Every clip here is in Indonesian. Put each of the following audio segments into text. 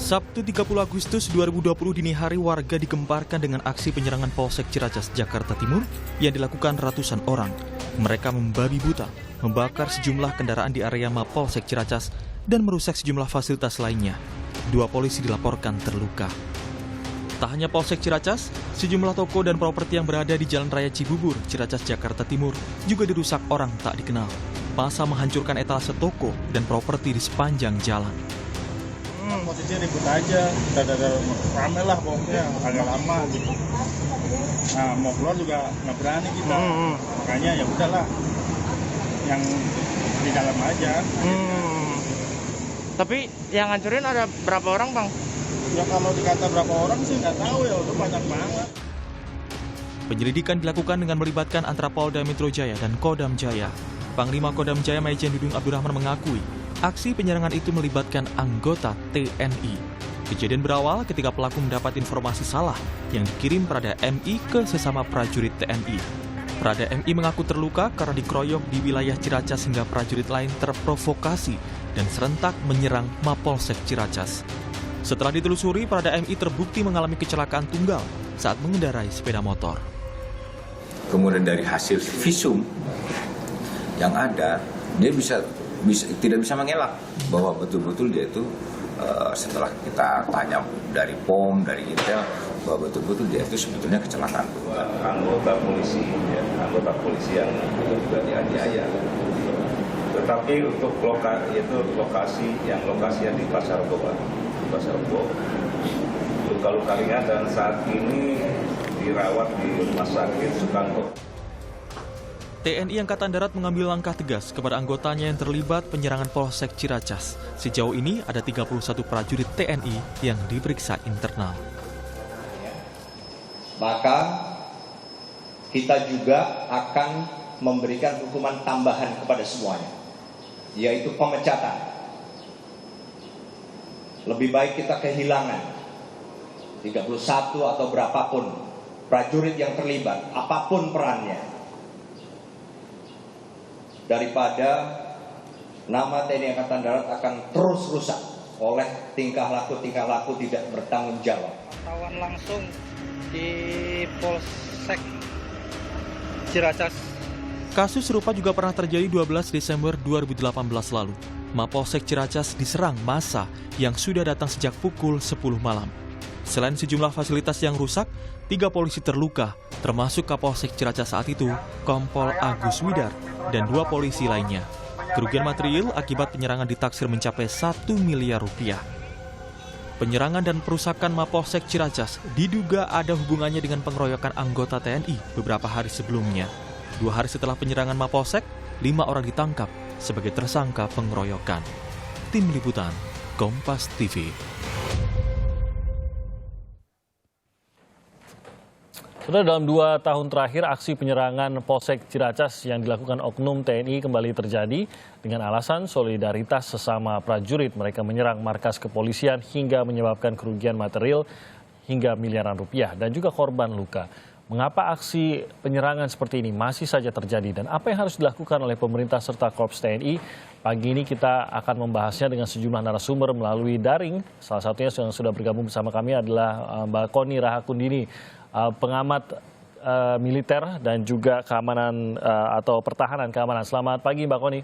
Sabtu 30 Agustus 2020 dini hari warga digemparkan dengan aksi penyerangan Polsek Ciracas, Jakarta Timur yang dilakukan ratusan orang. Mereka membabi buta, membakar sejumlah kendaraan di area Mapolsek Ciracas dan merusak sejumlah fasilitas lainnya. 2 polisi dilaporkan terluka. Tak hanya Polsek Ciracas, sejumlah toko dan properti yang berada di Jalan Raya Cibubur, Ciracas, Jakarta Timur juga dirusak orang tak dikenal. Massa menghancurkan etalase toko dan properti di sepanjang jalan. Posisi ribut aja, udah rame lah pokoknya, agak lama gitu. Nah, mau keluar juga nggak berani kita, makanya ya udahlah, yang di dalam aja. Tapi yang ngancurin ada berapa orang, Bang? Ya kalau dikata berapa orang sih nggak tahu ya, udah banyak banget. Penyelidikan dilakukan dengan melibatkan antara Polda Metro Jaya dan Kodam Jaya. Panglima Kodam Jaya Majen Dudung Abdurrahman mengakui aksi penyerangan itu melibatkan anggota TNI. Kejadian berawal ketika pelaku mendapat informasi salah yang dikirim Prada MI ke sesama prajurit TNI. Prada MI mengaku terluka karena dikeroyok di wilayah Ciracas hingga prajurit lain terprovokasi dan serentak menyerang Mapolsek Ciracas. Setelah ditelusuri, Prada MI terbukti mengalami kecelakaan tunggal saat mengendarai sepeda motor. Kemudian dari hasil visum yang ada, dia tidak bisa mengelak bahwa betul-betul dia itu setelah kita tanya dari POM, dari Intel, bahwa betul-betul dia itu sebetulnya kecelakaan. Anggota polisi yang juga dianiaya. Tetapi untuk lokasi yang di Pasar Rebo, luka-luka ringan dan saat ini dirawat di Rumah Sakit Sukanto. TNI Angkatan Darat mengambil langkah tegas kepada anggotanya yang terlibat penyerangan Polsek Ciracas. Sejauh ini ada 31 prajurit TNI yang diperiksa internal. Maka kita juga akan memberikan hukuman tambahan kepada semuanya, yaitu pemecatan. Lebih baik kita kehilangan 31 atau berapapun prajurit yang terlibat, apapun perannya, daripada nama TNI Angkatan Darat akan terus rusak oleh tingkah laku tidak bertanggung jawab. Pantauan langsung di Polsek Ciracas. Kasus serupa juga pernah terjadi 12 Desember 2018 lalu. Mapolsek Ciracas diserang massa yang sudah datang sejak pukul 10 malam. Selain sejumlah fasilitas yang rusak, 3 polisi terluka, termasuk Kapolsek Ciracas saat itu, Kompol Agus Widar, dan 2 polisi lainnya. Kerugian material akibat penyerangan ditaksir mencapai 1 miliar rupiah. Penyerangan dan perusakan Mapolsek Ciracas diduga ada hubungannya dengan pengeroyokan anggota TNI beberapa hari sebelumnya. 2 hari setelah penyerangan Mapolsek, 5 orang ditangkap sebagai tersangka pengeroyokan. Tim Liputan, Kompas TV. Sudah dalam 2 tahun terakhir, aksi penyerangan Polsek Ciracas yang dilakukan oknum TNI kembali terjadi dengan alasan solidaritas sesama prajurit. Mereka menyerang markas kepolisian hingga menyebabkan kerugian material hingga miliaran rupiah dan juga korban luka. Mengapa aksi penyerangan seperti ini masih saja terjadi dan apa yang harus dilakukan oleh pemerintah serta Korps TNI? Pagi ini kita akan membahasnya dengan sejumlah narasumber melalui daring. Salah satunya yang sudah bergabung bersama kami adalah Mbak Koni Rahakundini, pengamat militer dan juga keamanan atau pertahanan keamanan. Selamat pagi Mbak Koni.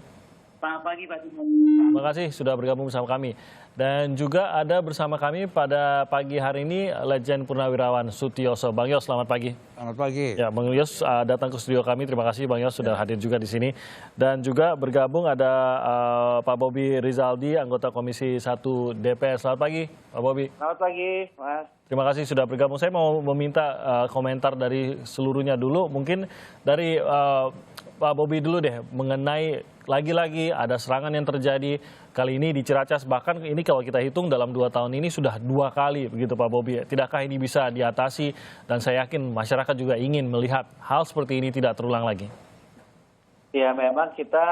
Selamat pagi Pak. Terima kasih sudah bergabung bersama kami. Dan juga ada bersama kami pada pagi hari ini Legend Purnawirawan Sutioso. Bang Yos, selamat pagi. Selamat pagi. Ya, Bang Yos datang ke studio kami. Terima kasih Bang Yos sudah hadir juga di sini. Dan juga bergabung ada Pak Bobi Rizaldi, anggota Komisi 1 DPR. Selamat pagi Pak Bobi. Selamat pagi Mas. Terima kasih sudah bergabung. Saya mau meminta komentar dari seluruhnya dulu. Mungkin dari Pak Bobi dulu deh, mengenai lagi-lagi ada serangan yang terjadi kali ini di Ciracas. Bahkan ini kalau kita hitung dalam 2 tahun ini sudah 2 kali begitu Pak Bobi. Tidakkah ini bisa diatasi? Dan saya yakin masyarakat juga ingin melihat hal seperti ini tidak terulang lagi. Ya memang kita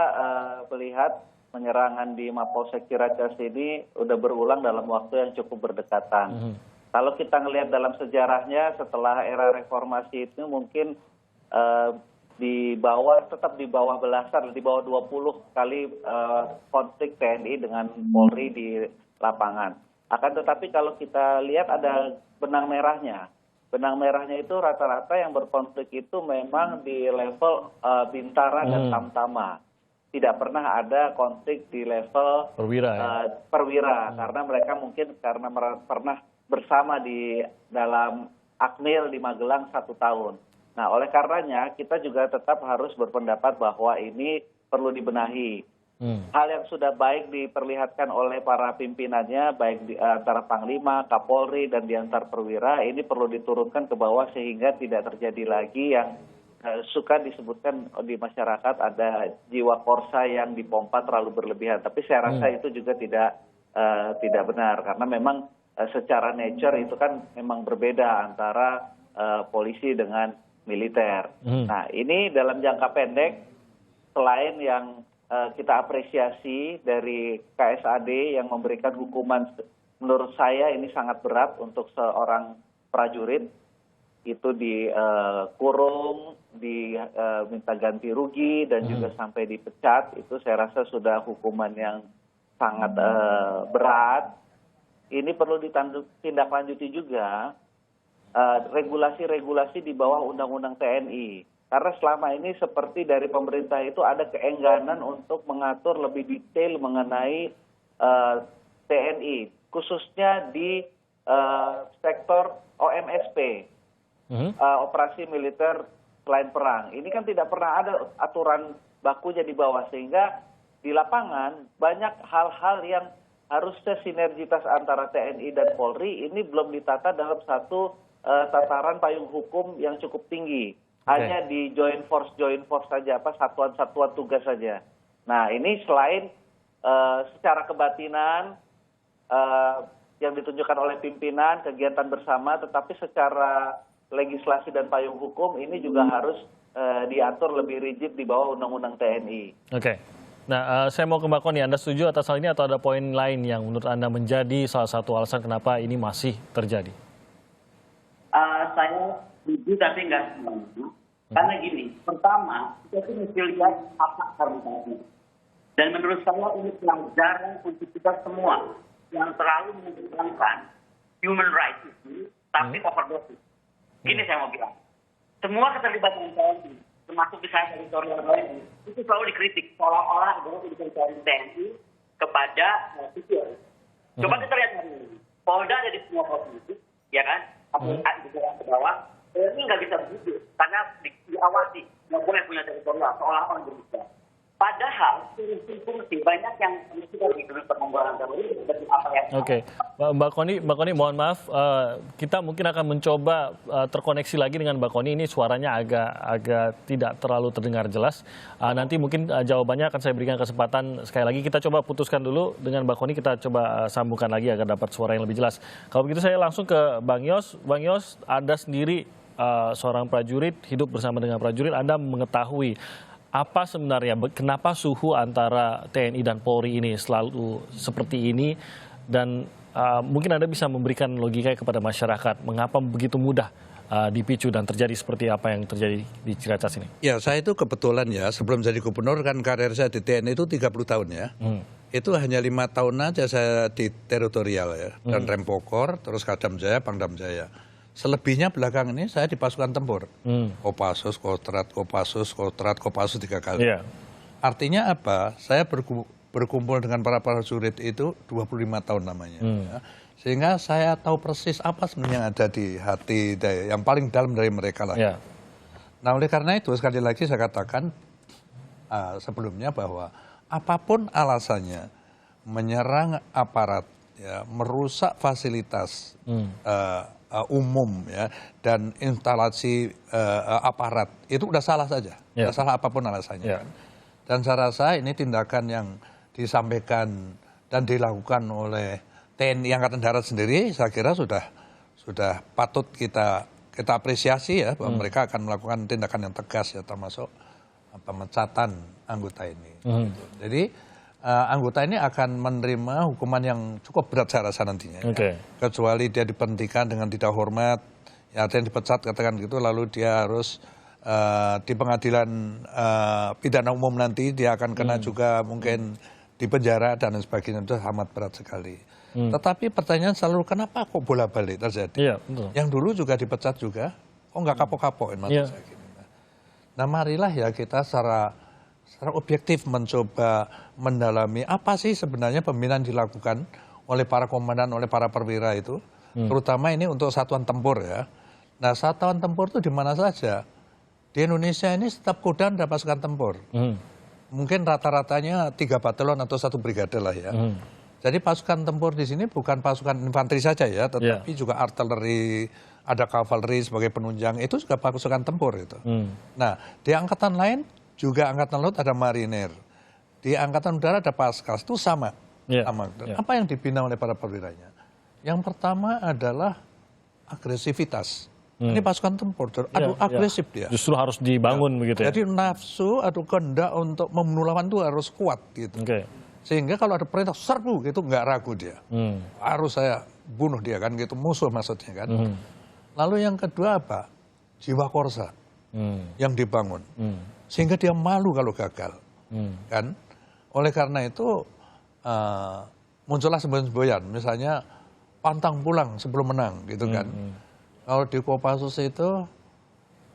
melihat penyerangan di Mapolsek Ciracas ini udah berulang dalam waktu yang cukup berdekatan. Kalau kita ngelihat dalam sejarahnya setelah era reformasi itu mungkin tetap di bawah belasan, di bawah 20 kali konflik TNI dengan Polri di lapangan. Akan tetapi kalau kita lihat ada benang merahnya. Benang merahnya itu rata-rata yang berkonflik itu memang di level Bintara dan Tamtama. Tidak pernah ada konflik di level perwira, karena mereka mungkin karena pernah bersama di dalam Akmil di Magelang 1 tahun. Nah, oleh karenanya kita juga tetap harus berpendapat bahwa ini perlu dibenahi. Hal yang sudah baik diperlihatkan oleh para pimpinannya, baik di antara Panglima, Kapolri, dan di antar perwira, ini perlu diturunkan ke bawah sehingga tidak terjadi lagi yang suka disebutkan di masyarakat ada jiwa korsa yang dipompa terlalu berlebihan. Tapi saya rasa itu juga tidak benar, karena memang secara nature itu kan memang berbeda antara polisi dengan militer. Nah, ini dalam jangka pendek, selain yang kita apresiasi dari KSAD yang memberikan hukuman, menurut saya ini sangat berat untuk seorang prajurit, itu dikurung, diminta ganti rugi, dan juga sampai dipecat. Itu saya rasa sudah hukuman yang sangat berat. Ini perlu ditindaklanjuti juga regulasi-regulasi di bawah Undang-Undang TNI. Karena selama ini seperti dari pemerintah itu ada keengganan untuk mengatur lebih detail mengenai TNI, khususnya di sektor OMSP, operasi militer selain perang. Ini kan tidak pernah ada aturan bakunya di bawah, sehingga di lapangan banyak hal-hal yang harusnya sinergitas antara TNI dan Polri ini belum ditata dalam satu tataran payung hukum yang cukup tinggi. Hanya di joint force saja, satuan-satuan tugas saja. Nah, ini selain secara kebatinan yang ditunjukkan oleh pimpinan, kegiatan bersama, tetapi secara legislasi dan payung hukum ini juga harus diatur lebih rigid di bawah Undang-Undang TNI. Oke. Nah, saya mau ke Mbak Koni. Anda setuju atas hal ini atau ada poin lain yang menurut Anda menjadi salah satu alasan kenapa ini masih terjadi? Saya setuju tapi nggak semuanya. Karena gini, pertama, kita tuh mesti lihat apa karena. Dan menurut saya ini pelajaran untuk kita semua yang terlalu mengedepankan human rights itu, tapi overdosis. Gini saya mau bilang, semua keterlibatan TNI, termasuk misalnya teritorial TNI, itu selalu dikritik seolah-olah adalah keterlibatan TNI kepada sipil. Coba kita lihat hari ini, Polda ada di semua provinsi, ya kan? Di ke bawah, ini nggak bisa begitu karena diawasi, nggak boleh punya teritorial seolah-olah begitu. Padahal fungsi banyak yang mesti dari pengembangan teroris seperti apa yang. Oke, Mbak Koni, mohon maaf, kita mungkin akan mencoba terkoneksi lagi dengan Mbak Koni. Ini suaranya agak tidak terlalu terdengar jelas. Nanti mungkin jawabannya akan saya berikan kesempatan sekali lagi. Kita coba putuskan dulu dengan Mbak Koni, kita coba sambungkan lagi agar dapat suara yang lebih jelas. Kalau begitu saya langsung ke Bang Yos. Bang Yos, Anda sendiri seorang prajurit, hidup bersama dengan prajurit, Anda mengetahui apa sebenarnya, kenapa suhu antara TNI dan Polri ini selalu seperti ini, dan mungkin Anda bisa memberikan logika kepada masyarakat, mengapa begitu mudah dipicu dan terjadi seperti apa yang terjadi di Ciracas ini? Ya, saya itu kebetulan ya, sebelum jadi gubernur kan karir saya di TNI itu 30 tahun ya. Itu hanya 5 tahun aja saya di teritorial ya, dan Rempokor, terus Kadam Jaya, Pangdam Jaya. Selebihnya belakang ini saya di pasukan tempur. Kopassus, Kostrat, Kopassus, 3 kali. Yeah. Artinya apa? Saya berkumpul dengan para prajurit itu 25 tahun namanya. Ya. Sehingga saya tahu persis apa sebenarnya yang ada di hati yang paling dalam dari mereka lah. Yeah. Nah, oleh karena itu sekali lagi saya katakan sebelumnya bahwa apapun alasannya menyerang aparat, ya, merusak fasilitas umum ya, dan instalasi aparat itu udah salah saja, udah salah apapun alasannya. Kan? Dan saya rasa ini tindakan yang disampaikan dan dilakukan oleh TNI Angkatan Darat sendiri, saya kira sudah patut kita apresiasi ya, bahwa mereka akan melakukan tindakan yang tegas ya, termasuk pemecatan anggota ini. Gitu. Jadi anggota ini akan menerima hukuman yang cukup berat saya rasa nantinya. Ya. Kecuali dia diberhentikan dengan tidak hormat, ya ada yang dipecat katakan gitu, lalu dia harus di pengadilan pidana umum nanti dia akan kena juga mungkin di penjara dan lain sebagainya, itu amat berat sekali. Tetapi pertanyaan selalu kenapa kok bola-balik terjadi? Iya, betul. Yang dulu juga dipecat juga, kok nggak kapok-kapokin maksud saya gini. Nah marilah ya kita secara objektif mencoba mendalami apa sih sebenarnya pembinaan dilakukan oleh para komandan, oleh para perwira itu, terutama ini untuk satuan tempur ya. Nah satuan tempur itu di mana saja? Di Indonesia ini setiap kodam ada pasukan tempur. Mungkin rata-ratanya 3 batelon atau 1 brigade lah ya. Jadi pasukan tempur di sini bukan pasukan infanteri saja ya, tetapi juga artileri, ada kavaleri sebagai penunjang, itu juga pasukan tempur itu. Nah, di angkatan lain juga angkatan laut ada marinir. Di angkatan udara ada Paskas, itu sama. Apa yang dibina oleh para perwiranya? Yang pertama adalah agresivitas. Ini pasukan tempur, agresif dia. Justru harus dibangun begitu ya. Jadi nafsu atau kehendak untuk membunuh lawan itu harus kuat gitu. Sehingga kalau ada perintah serbu gitu nggak ragu dia. Harus saya bunuh dia kan gitu, musuh maksudnya kan. Lalu yang kedua apa? Jiwa korsa yang dibangun. Sehingga dia malu kalau gagal. Kan? Oleh karena itu muncullah semboyan-semboyan. Misalnya pantang pulang sebelum menang gitu kan. Kalau di Kopassus itu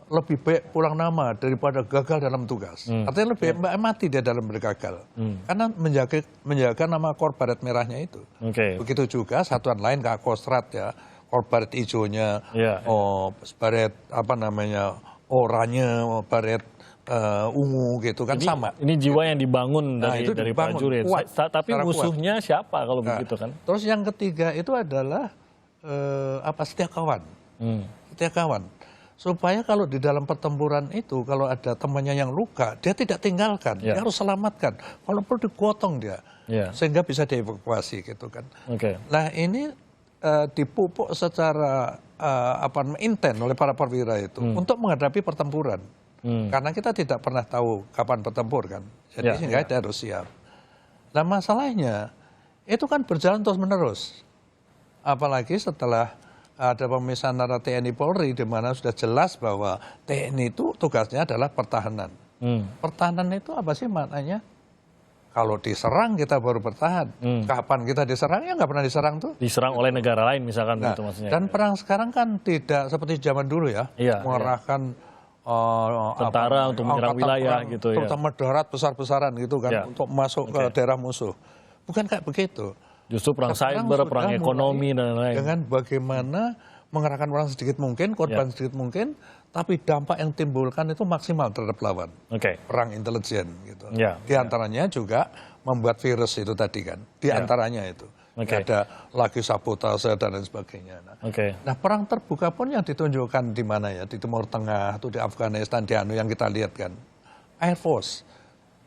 lebih baik pulang nama daripada gagal dalam tugas. Artinya lebih baik mati dia dalam bergagal. Karena menjaga nama korbaret merahnya itu. Begitu juga satuan lain kayak Kostrat ya, korbaret hijaunya, baret apa namanya oranye, baret ungu gitu kan sama. Ini jiwa yang dibangun dari dibangun, prajurit. kuat, Tapi musuhnya siapa kalau begitu kan? Terus yang ketiga itu adalah setia kawan. Setia kawan. Supaya kalau di dalam pertempuran itu, kalau ada temannya yang luka, dia tidak tinggalkan, dia harus selamatkan. Kalau perlu digotong dia, sehingga bisa dievakuasi gitu kan. Nah ini dipupuk secara intens oleh para perwira itu untuk menghadapi pertempuran. Karena kita tidak pernah tahu kapan bertempur kan, jadi sehingga kita harus siap. Nah masalahnya itu kan berjalan terus menerus, apalagi setelah ada pemisahan antara TNI Polri di mana sudah jelas bahwa TNI itu tugasnya adalah pertahanan. Pertahanan itu apa sih maknanya? Kalau diserang kita baru bertahan. Kapan kita diserang? Ya nggak pernah diserang tuh. Diserang oleh negara lain misalkan begitu maksudnya. Dan perang sekarang kan tidak seperti zaman dulu ya. Mengerahkan tentara untuk menyerang wilayah gitu ya. Terutama darat besar-besaran gitu kan untuk masuk ke daerah musuh. Bukan kayak begitu. Justru perang cyber, perang ekonomi dan lain-lain. Dengan bagaimana mengerahkan orang sedikit mungkin, korban sedikit mungkin, tapi dampak yang timbulkan itu maksimal terhadap lawan. Perang intelijen gitu. Di antaranya juga membuat virus itu tadi kan. Di antaranya itu. Ada lagi sabotase dan lain sebagainya. Nah perang terbuka pun yang ditunjukkan di mana ya? Di Timur Tengah, atau di Afghanistan, di yang kita lihat kan. Air Force.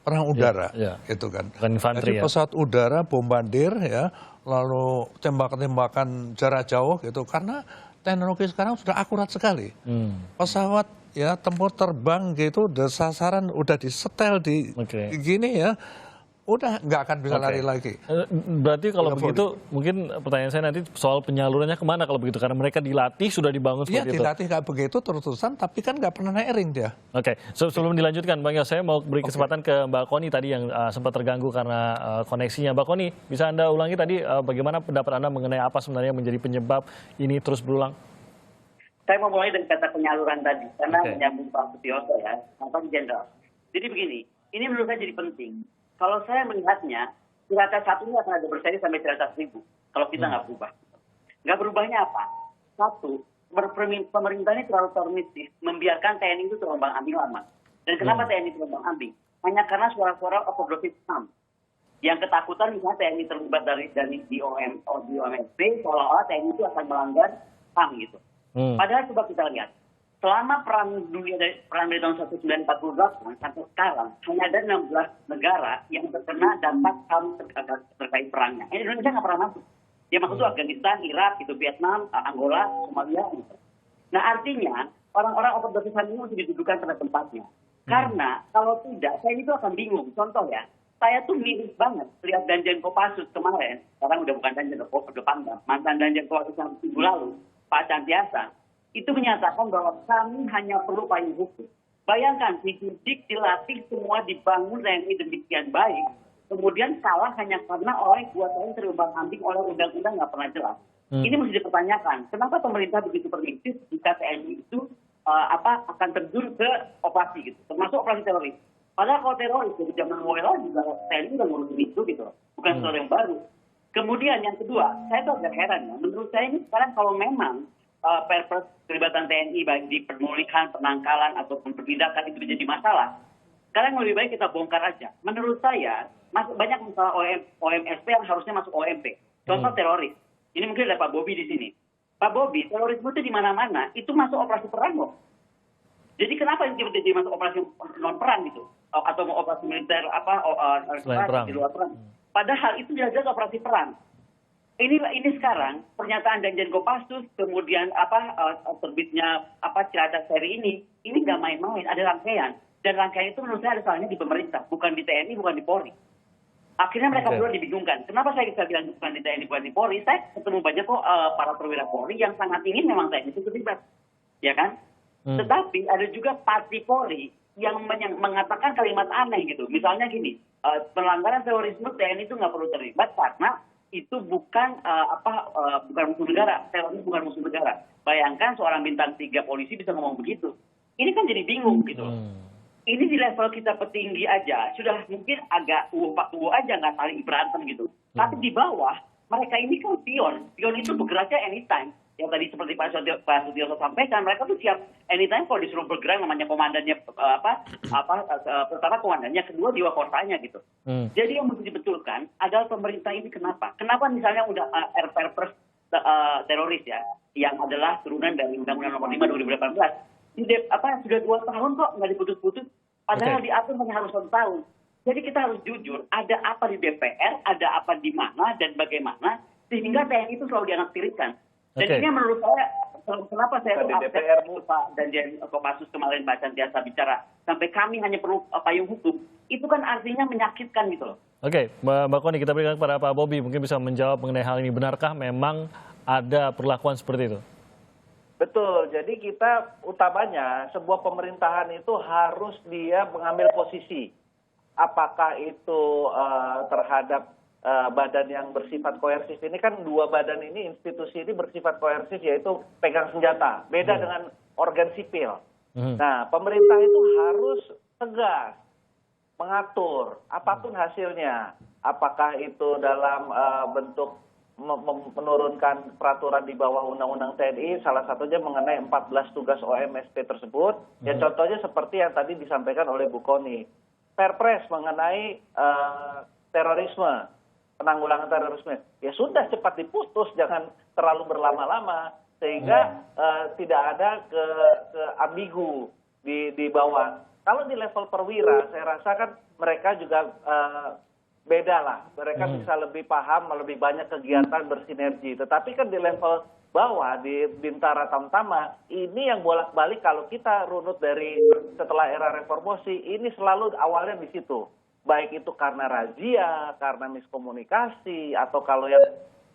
Perang udara, gitu kan. Jadi pesawat udara bombardir ya, lalu tembakan-tembakan jarak jauh gitu. Karena teknologi sekarang sudah akurat sekali. Pesawat ya tempur terbang gitu, sasaran udah disetel di gini ya, udah nggak akan bisa lari lagi. Berarti kalau begitu, mungkin pertanyaan saya nanti soal penyalurannya kemana kalau begitu? Karena mereka dilatih, sudah dibangun seperti itu. Iya, dilatih kayak begitu terus-terusan, tapi kan nggak pernah naik ring dia. Sebelum dilanjutkan, Bang Yos, saya mau beri kesempatan ke Mbak Koni tadi yang sempat terganggu karena koneksinya. Mbak Koni, bisa Anda ulangi tadi bagaimana pendapat Anda mengenai apa sebenarnya menjadi penyebab ini terus berulang? Saya mau mulai dari kata penyaluran tadi, karena menyambung Pak Sutioso ya, Pak Jenderal. Jadi begini, ini menurut saya jadi penting. Kalau saya melihatnya, Ciracas 1 ini akan ada berseri sampai Ciracas 1000. Kalau kita nggak berubah. Nggak berubahnya apa? Satu, pemerintah ini terlalu permisif, membiarkan TNI itu terombang-ambing lama. Dan kenapa TNI terombang-ambing? Hanya karena suara-suara overdosis HAM. Yang ketakutan misalnya TNI terlibat dari di OMSB, seolah-olah TNI itu akan melanggar HAM gitu. Padahal coba kita lihat. Selama perang dunia dari tahun 1948 sampai sekarang, hanya ada 16 negara yang terkena dampak HAM terkait perangnya. Indonesia nggak pernah masuk. Ya maksud itu Afghanistan, Irak, gitu, Vietnam, Angola, Somalia. Gitu. Nah artinya orang-orang overdosis HAM ini harus didudukan pada tempatnya. Karena kalau tidak, saya itu akan bingung. Contoh ya, saya tuh mirip banget lihat Danjen Kopassus kemarin. Sekarang udah bukan Danjen Kopassus, mantan Danjen Kopassus yang minggu lalu, Pak Cantiasa. Itu menyatakan bahwa kami hanya perlu payung hukum. Bayangkan, dididik, dilatih, semua dibangun TNI demikian baik. kemudian kalah hanya karena oleh 2 tahun terumbang-ambing oleh undang-undang nggak pernah jelas. Ini mesti dipertanyakan. Kenapa pemerintah begitu permisif jika TNI itu akan terjun ke operasi gitu, termasuk operasi teroris. Padahal kalau teroris dari zaman Muela juga TNI udah ngurusin itu gitu, bukan sesuatu yang baru. Kemudian yang kedua, saya tuh agak heran ya. Menurut saya ini sekarang kalau memang perpres keterlibatan TNI baik di pemulihan, penangkalan ataupun perlindakan itu menjadi masalah, sekarang lebih baik kita bongkar aja. Menurut saya banyak masalah OMSP yang harusnya masuk OMP. Contoh teroris. Ini mungkin ada Pak Bobi di sini. Pak Bobi, terorisme itu di mana-mana itu masuk operasi perang loh. Jadi kenapa ini jadi masuk operasi non perang gitu? Atau mau operasi militer di luar perang? Padahal itu jelas-jelas operasi perang. Ini sekarang pernyataan Danjen Kopassus, kemudian terbitnya Ciracas seri ini nggak main-main, ada rangkaian. Dan rangkaian itu menurut saya ada salahnya di pemerintah, bukan di TNI, bukan di Polri. Akhirnya mereka berdua dibingungkan. Kenapa saya bisa bilang bukan di TNI, bukan di Polri? Saya ketemu banyak kok para perwira Polri yang sangat ingin memang TNI itu terlibat, ya kan? Tetapi ada juga parti Polri yang mengatakan kalimat aneh gitu. Misalnya gini, pelanggaran terorisme TNI itu nggak perlu terlibat karena itu bukan musuh negara. Teroris bukan musuh negara. Bayangkan seorang bintang 3 polisi bisa ngomong begitu. Ini kan jadi bingung gitu. Ini di level kita petinggi aja sudah mungkin agak pak aja nggak saling berantem gitu. Tapi di bawah mereka ini kan pion itu bergeraknya anytime. Yang tadi seperti Pak Sutioso sampaikan, mereka tuh siap anytime kalau disuruh bergerak, namanya komandannya pertama komandannya, kedua jiwa korsanya gitu. Jadi yang mesti dibetulkan adalah pemerintah ini kenapa misalnya udah perpres teroris ya, yang adalah turunan dari Undang-Undang Nomor 5 2018. Sudah 2 tahun kok nggak diputus-putus, padahal diatur hanya harus 1 tahun. Jadi kita harus jujur, ada apa di DPR, ada apa di mana dan bagaimana, sehingga TNI itu selalu dianaktirikan. Dan ini menurut saya, kenapa saya DPR Pak Danjen Kopassus kemarin Pak Santiasa bicara, sampai kami hanya perlu payung hukum, itu kan artinya menyakitkan gitu loh. Oke, Mbak Koni, kita berikan kepada Pak Bobi, mungkin bisa menjawab mengenai hal ini. Benarkah memang ada perlakuan seperti itu? Betul, jadi kita utamanya sebuah pemerintahan itu harus dia mengambil posisi. Apakah itu terhadap badan yang bersifat koersif, ini kan 2 badan ini, institusi ini bersifat koersif, yaitu pegang senjata. Beda dengan organ sipil. Nah, pemerintah itu harus tegas mengatur apapun hasilnya. Apakah itu dalam bentuk menurunkan peraturan di bawah Undang-Undang TNI, salah satunya mengenai 14 tugas OMSP tersebut. Ya contohnya seperti yang tadi disampaikan oleh Bu Koni. Perpres mengenai terorisme, penanggulangan terorisme. Ya sudah cepat diputus, jangan terlalu berlama-lama sehingga tidak ada ke ambigu di bawah. Kalau di level perwira, saya rasa kan mereka juga beda lah. Mereka bisa lebih paham, lebih banyak kegiatan bersinergi. Tetapi kan di level bawah, di Bintara Tamtama, ini yang bolak-balik kalau kita runut dari setelah era reformasi, ini selalu awalnya di situ. Baik itu karena razia, karena miskomunikasi, atau kalau yang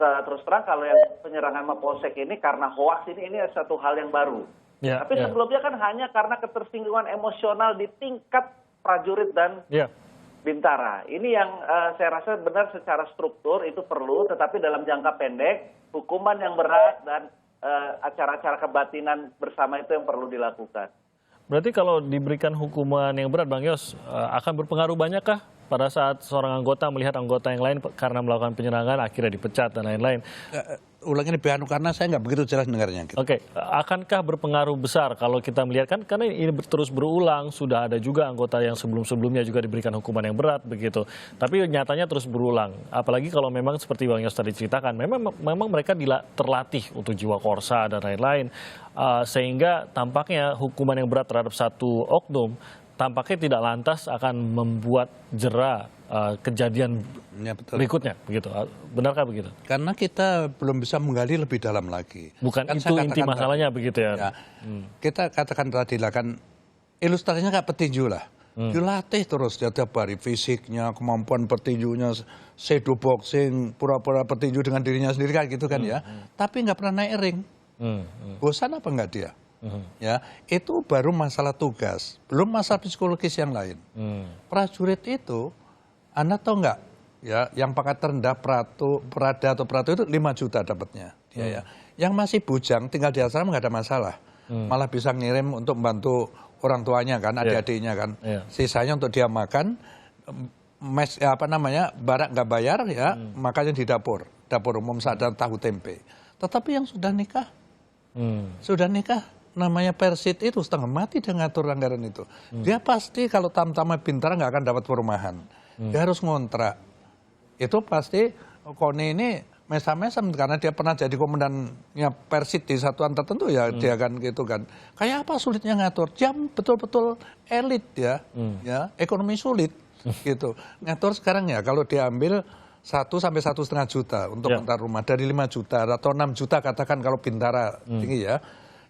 terus terang kalau yang penyerangan Mapolsek ini karena hoaks, ini satu hal yang baru. Tapi sebelumnya kan hanya karena ketersinggungan emosional di tingkat prajurit dan Bintara. Ini yang saya rasa benar secara struktur itu perlu, tetapi dalam jangka pendek, hukuman yang berat dan acara-acara kebatinan bersama itu yang perlu dilakukan. Berarti kalau diberikan hukuman yang berat, Bang Yos, akan berpengaruh banyakkah pada saat seorang anggota melihat anggota yang lain karena melakukan penyerangan akhirnya dipecat dan lain-lain? Ulangi lebih karena saya nggak begitu jelas dengarnya. Gitu. Oke, akankah berpengaruh besar kalau kita melihat kan karena ini terus berulang, sudah ada juga anggota yang sebelum-sebelumnya juga diberikan hukuman yang berat begitu. Tapi nyatanya terus berulang. Apalagi kalau memang seperti Bang Yos tadi ceritakan, memang mereka terlatih untuk jiwa korsa dan lain-lain. Sehingga tampaknya hukuman yang berat terhadap satu oknum tampaknya tidak lantas akan membuat jera kejadian berikutnya, begitu. Benarkah begitu? Karena kita belum bisa menggali lebih dalam lagi. Bukan kan itu inti masalahnya begitu ya. Kita katakan tadi lah kan ilustrasinya kayak petinju lah. Dilatih terus setiap hari fisiknya, kemampuan petinjunya, shadow boxing, pura-pura petinju dengan dirinya sendiri kan gitu kan ya. Tapi nggak pernah naik ring. Bosan apa enggak dia? Ya, itu baru masalah tugas, belum masalah psikologis yang lain. Prajurit itu Anda tahu nggak ya, yang pangkat terendah Prada atau Prato itu 5 juta dapatnya dia ya. Yang masih bujang tinggal di asrama nggak ada masalah, malah bisa ngirim untuk membantu orang tuanya kan, adik-adiknya kan. Sisanya untuk dia makan, barak nggak bayar ya, makanya di dapur umum ada tahu tempe. Tetapi yang sudah nikah, namanya persit itu setengah mati dia ngatur anggaran itu. Dia pasti kalau tam-tamnya pintar nggak akan dapat perumahan. Dia harus ngontrak. Itu pasti Koni ini mesam-mesam karena dia pernah jadi komandannya persit di satuan tertentu ya, dia kan gitu kan. Kayak apa sulitnya ngatur? Dia betul-betul elit ya, ekonomi sulit gitu. Ngatur sekarang ya kalau diambil 1 sampai 1,5 juta untuk mentar rumah dari 5 juta atau 6 juta katakan kalau Bintara tinggi ya.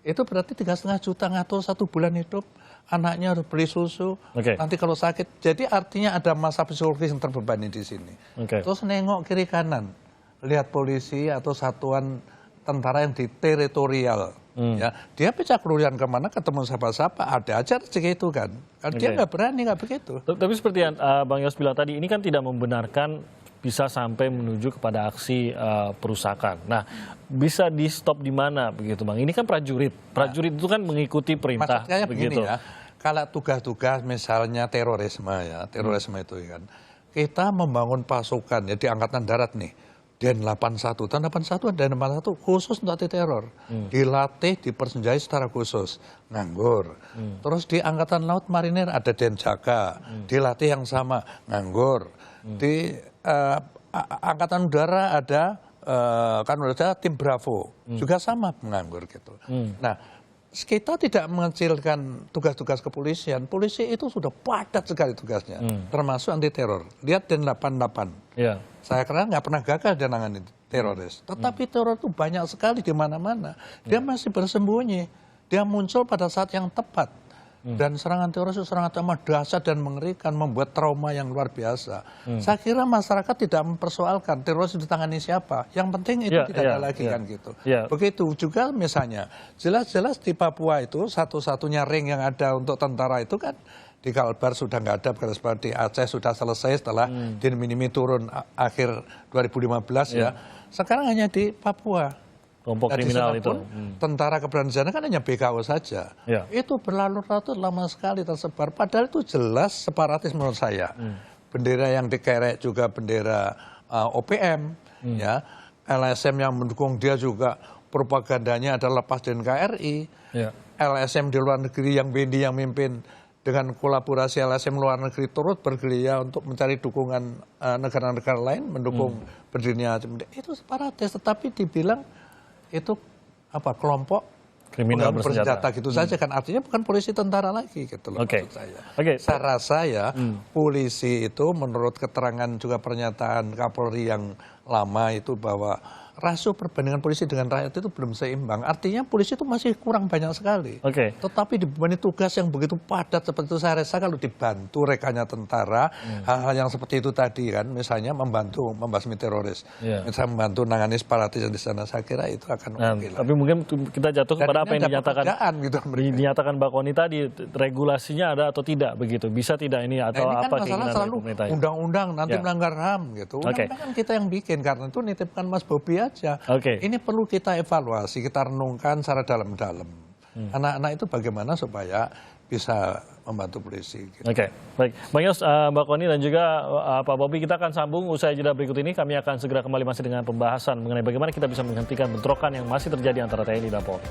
Itu berarti 3,5 juta ngatur 1 bulan hidup, anaknya harus beli susu, nanti kalau sakit. Jadi artinya ada masa psikologis yang terbebani di sini. Terus nengok kiri kanan, lihat polisi atau satuan tentara yang di teritorial. Ya, dia pecah kelurian kemana ketemu siapa-siapa, ada aja rezeki itu kan. Dia nggak berani, nggak begitu. Tapi seperti yang Bang Yos bilang tadi, ini kan tidak membenarkan bisa sampai menuju kepada aksi perusakan. Nah, bisa di stop di mana begitu Bang? Ini kan prajurit itu kan mengikuti perintah begitu. Ya, kalau tugas-tugas misalnya terorisme itu kan, kita membangun pasukan ya di Angkatan Darat nih, Den 81, tahun 81 Dan 81 khusus untuk anti teror, dilatih, dipersenjatai secara khusus, nganggur. Terus di Angkatan Laut Marinir ada Denjaka, dilatih yang sama, nganggur. Di Angkatan Udara ada tim Bravo, juga sama menganggur gitu. Nah, kita tidak mengecilkan tugas-tugas kepolisian. Polisi itu sudah padat sekali tugasnya, termasuk anti teror. Lihat Den 88. Saya kira nggak pernah gagal dia nangani teroris. Tetapi teror itu banyak sekali di mana-mana. Dia masih bersembunyi. Dia muncul pada saat yang tepat. Dan serangan teroris itu serangan amat dahsyat dan mengerikan, membuat trauma yang luar biasa. Saya kira masyarakat tidak mempersoalkan teroris ditangani siapa. Yang penting itu tidak ada lagi kan gitu. Begitu juga misalnya, jelas-jelas di Papua itu satu-satunya ring yang ada untuk tentara itu kan di Kalbar sudah nggak ada, seperti Aceh sudah selesai setelah Din Minimi turun akhir 2015 ya. Sekarang hanya di Papua. Kelompok kriminal itu. Tentara keberanian kan hanya BKO saja. Itu berlarut-larut lama sekali tersebar. Padahal itu jelas separatis menurut saya. Bendera yang dikerek juga bendera OPM. Ya. LSM yang mendukung dia juga propagandanya adalah lepas dari NKRI. LSM di luar negeri yang Bendi yang mimpin dengan kolaborasi LSM luar negeri turut bergerilya untuk mencari dukungan negara-negara lain mendukung berdirinya. Itu separatis, tetapi dibilang itu kelompok kriminal bersenjata gitu saja kan, artinya bukan polisi tentara lagi gitu loh maksud saya. Saya rasa ya polisi itu menurut keterangan juga pernyataan Kapolri yang lama itu bahwa rasio perbandingan polisi dengan rakyat itu belum seimbang. Artinya polisi itu masih kurang banyak sekali. Tetapi dibebani tugas yang begitu padat seperti itu, saya rasa kalau dibantu rekannya tentara, hal-hal yang seperti itu tadi kan, misalnya membantu membasmi teroris, misalnya membantu nangani separatis di sana, saya kira itu akan menghilang. Tapi mungkin kita jatuh kepada apa yang dinyatakan Mbak Koni tadi, regulasinya ada atau tidak begitu, bisa tidak ini atau ini apa kan masalah selalu undang-undang nanti melanggar HAM gitu. Undang-undang kan kita yang bikin, karena itu nitipkan Mas Bobi aja. Ini perlu kita evaluasi, kita renungkan secara dalam-dalam. Anak-anak itu bagaimana supaya bisa membantu polisi. Gitu. Baik. Bang Yos, Mbak Koni dan juga Pak Bobi, kita akan sambung usai jeda berikut ini. Kami akan segera kembali masih dengan pembahasan mengenai bagaimana kita bisa menghentikan bentrokan yang masih terjadi antara TNI dan Polri.